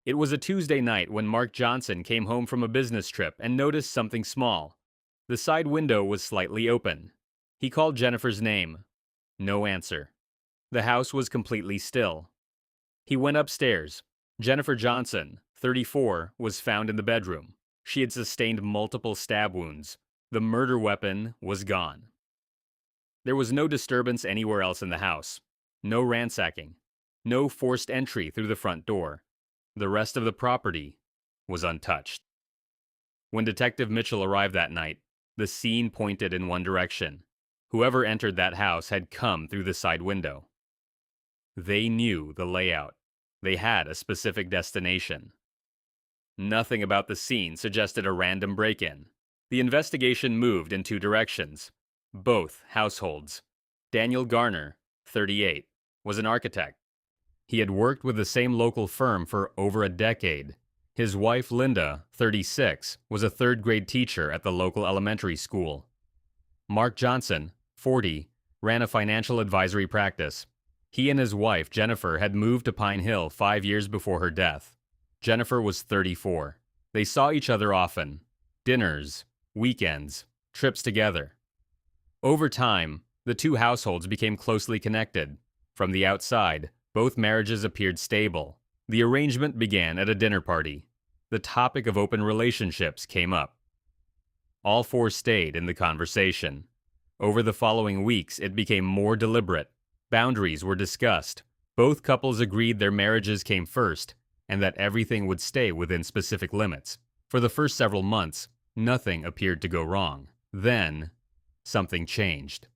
It was a Tuesday night when Mark Johnson came home from a business trip and noticed something small. The side window was slightly open. He called Jennifer's name. No answer. The house was completely still. He went upstairs. Jennifer Johnson, 34, was found in the bedroom. She had sustained multiple stab wounds. The murder weapon was gone. There was no disturbance anywhere else in the house. No ransacking. No forced entry through the front door. The rest of the property was untouched. When Detective Mitchell arrived that night, the scene pointed in one direction. Whoever entered that house had come through the side window. They knew the layout. They had a specific destination. Nothing about the scene suggested a random break-in. The investigation moved in two directions. Both households. Daniel Garner, 38, was an architect. He had worked with the same local firm for over a decade. His wife, Linda, 36, was a third-grade teacher at the local elementary school. Mark Johnson, 40, ran a financial advisory practice. He and his wife, Jennifer, had moved to Pine Hill 5 years before her death. Jennifer was 34. They saw each other often. Dinners, weekends, trips together. Over time, the two households became closely connected. From the outside, both marriages appeared stable. The arrangement began at a dinner party. The topic of open relationships came up. All four stayed in the conversation. Over the following weeks, it became more deliberate. Boundaries were discussed. Both couples agreed their marriages came first, and that everything would stay within specific limits. For the first several months, nothing appeared to go wrong. Then, something changed.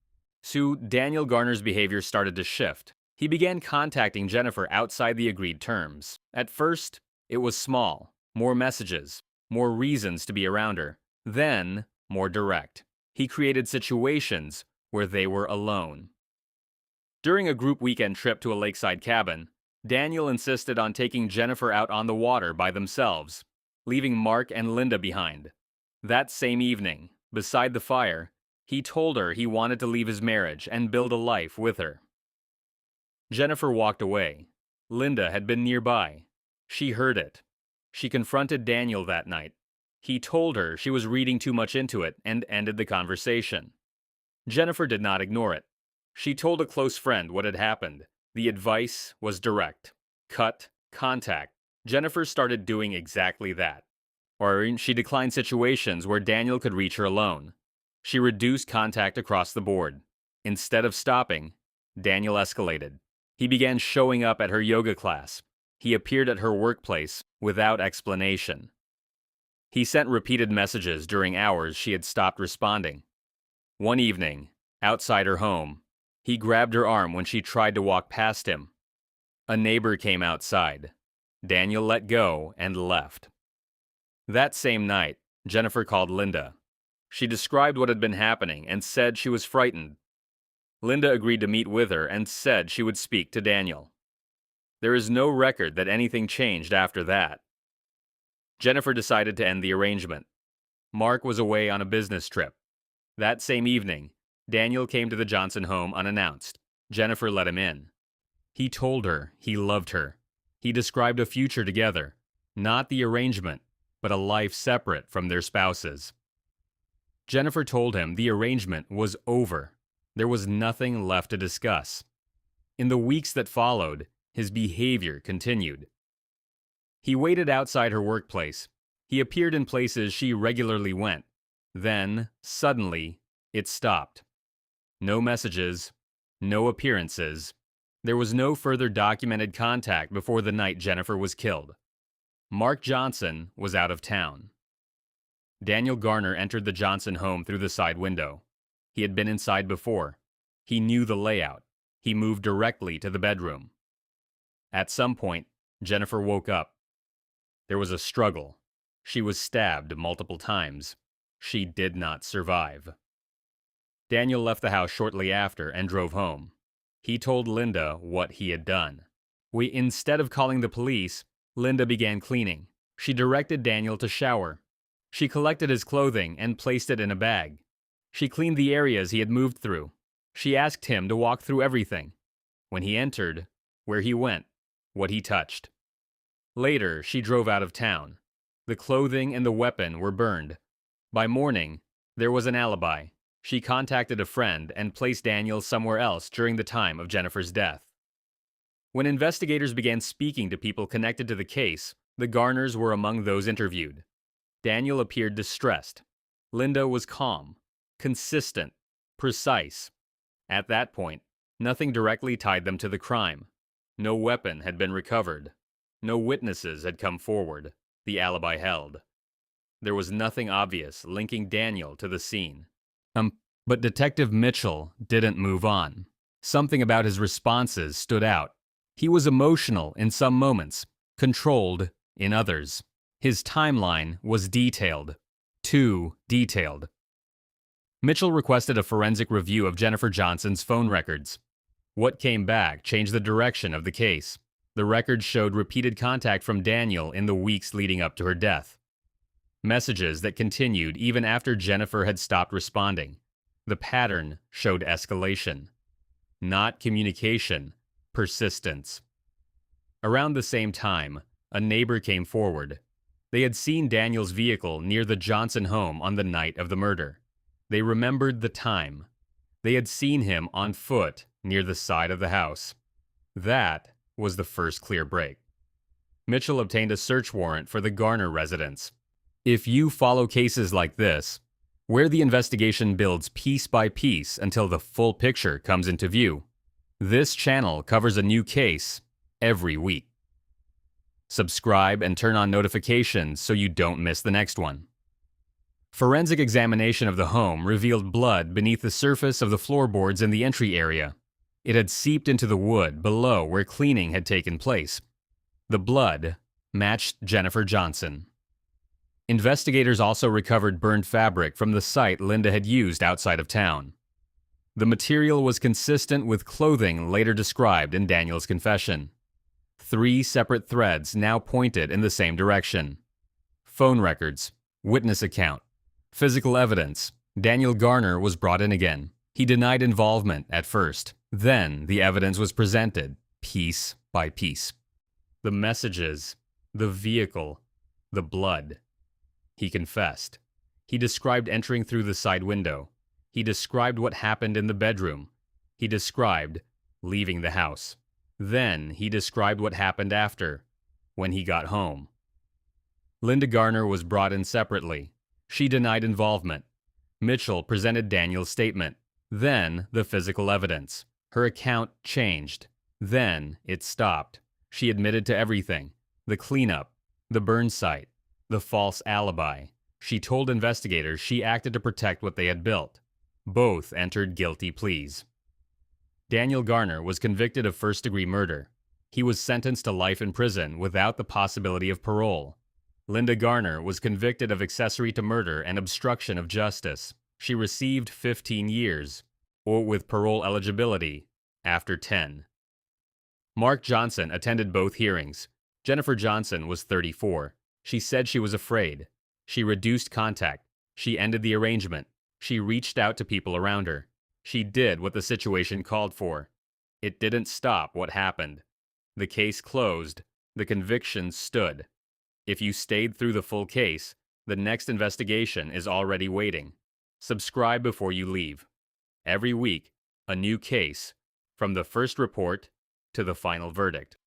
Daniel Garner's behavior started to shift. He began contacting Jennifer outside the agreed terms. At first, it was small. More messages, more reasons to be around her. Then, more direct. He created situations where they were alone. During a group weekend trip to a lakeside cabin, Daniel insisted on taking Jennifer out on the water by themselves, leaving Mark and Linda behind. That same evening, beside the fire, he told her he wanted to leave his marriage and build a life with her. Jennifer walked away. Linda had been nearby. She heard it. She confronted Daniel that night. He told her she was reading too much into it and ended the conversation. Jennifer did not ignore it. She told a close friend what had happened. The advice was direct. Cut contact. Jennifer started doing exactly that. Or she declined situations where Daniel could reach her alone. She reduced contact across the board. Instead of stopping, Daniel escalated. He began showing up at her yoga class. He appeared at her workplace without explanation. He sent repeated messages during hours she had stopped responding. One evening, outside her home, he grabbed her arm when she tried to walk past him. A neighbor came outside. Daniel let go and left. That same night, Jennifer called Linda. She described what had been happening and said she was frightened. Linda agreed to meet with her and said she would speak to Daniel. There is no record that anything changed after that. Jennifer decided to end the arrangement. Mark was away on a business trip. That same evening, Daniel came to the Johnson home unannounced. Jennifer let him in. He told her he loved her. He described a future together, not the arrangement, but a life separate from their spouses. Jennifer told him the arrangement was over. There was nothing left to discuss. In the weeks that followed, his behavior continued. He waited outside her workplace. He appeared in places she regularly went. Then, suddenly, it stopped. No messages, no appearances. There was no further documented contact before the night Jennifer was killed. Mark Johnson was out of town. Daniel Garner entered the Johnson home through the side window. He had been inside before. He knew the layout. He moved directly to the bedroom. At some point, Jennifer woke up. There was a struggle. She was stabbed multiple times. She did not survive. Daniel left the house shortly after and drove home. He told Linda what he had done. Instead of calling the police, Linda began cleaning. She directed Daniel to shower. She collected his clothing and placed it in a bag. She cleaned the areas he had moved through. She asked him to walk through everything. When he entered, where he went, what he touched. Later, she drove out of town. The clothing and the weapon were burned. By morning, there was an alibi. She contacted a friend and placed Daniel somewhere else during the time of Jennifer's death. When investigators began speaking to people connected to the case, the Garners were among those interviewed. Daniel appeared distressed. Linda was calm, consistent, precise. At that point, nothing directly tied them to the crime. No weapon had been recovered. No witnesses had come forward. The alibi held. There was nothing obvious linking Daniel to the scene. But Detective Mitchell didn't move on. Something about his responses stood out. He was emotional in some moments, controlled in others. His timeline was detailed. Too detailed. Mitchell requested a forensic review of Jennifer Johnson's phone records. What came back changed the direction of the case. The records showed repeated contact from Daniel in the weeks leading up to her death. Messages that continued even after Jennifer had stopped responding. The pattern showed escalation. Not communication, persistence. Around the same time, a neighbor came forward. They had seen Daniel's vehicle near the Johnson home on the night of the murder. They remembered the time. They had seen him on foot near the side of the house. That was the first clear break. Mitchell obtained a search warrant for the Garner residence. If you follow cases like this, where the investigation builds piece by piece until the full picture comes into view, this channel covers a new case every week. Subscribe and turn on notifications so you don't miss the next one. Forensic examination of the home revealed blood beneath the surface of the floorboards in the entry area. It had seeped into the wood below where cleaning had taken place. The blood matched Jennifer Johnson. Investigators also recovered burned fabric from the site Linda had used outside of town. The material was consistent with clothing later described in Daniel's confession. 3 separate threads now pointed in the same direction. Phone records, witness account, physical evidence. Daniel Garner was brought in again. He denied involvement at first. Then the evidence was presented, piece by piece. The messages, the vehicle, the blood. He confessed. He described entering through the side window. He described what happened in the bedroom. He described leaving the house. Then he described what happened after, when he got home. Linda Garner was brought in separately. She denied involvement. Mitchell presented Daniel's statement. Then the physical evidence. Her account changed. Then it stopped. She admitted to everything. The cleanup, the burn site, the false alibi. She told investigators she acted to protect what they had built. Both entered guilty pleas. Daniel Garner was convicted of first-degree murder. He was sentenced to life in prison without the possibility of parole. Linda Garner was convicted of accessory to murder and obstruction of justice. She received 15 years, or with parole eligibility, after 10. Mark Johnson attended both hearings. Jennifer Johnson was 34. She said she was afraid. She reduced contact. She ended the arrangement. She reached out to people around her. She did what the situation called for. It didn't stop what happened. The case closed. The conviction stood. If you stayed through the full case, the next investigation is already waiting. Subscribe before you leave. Every week, a new case, from the first report to the final verdict.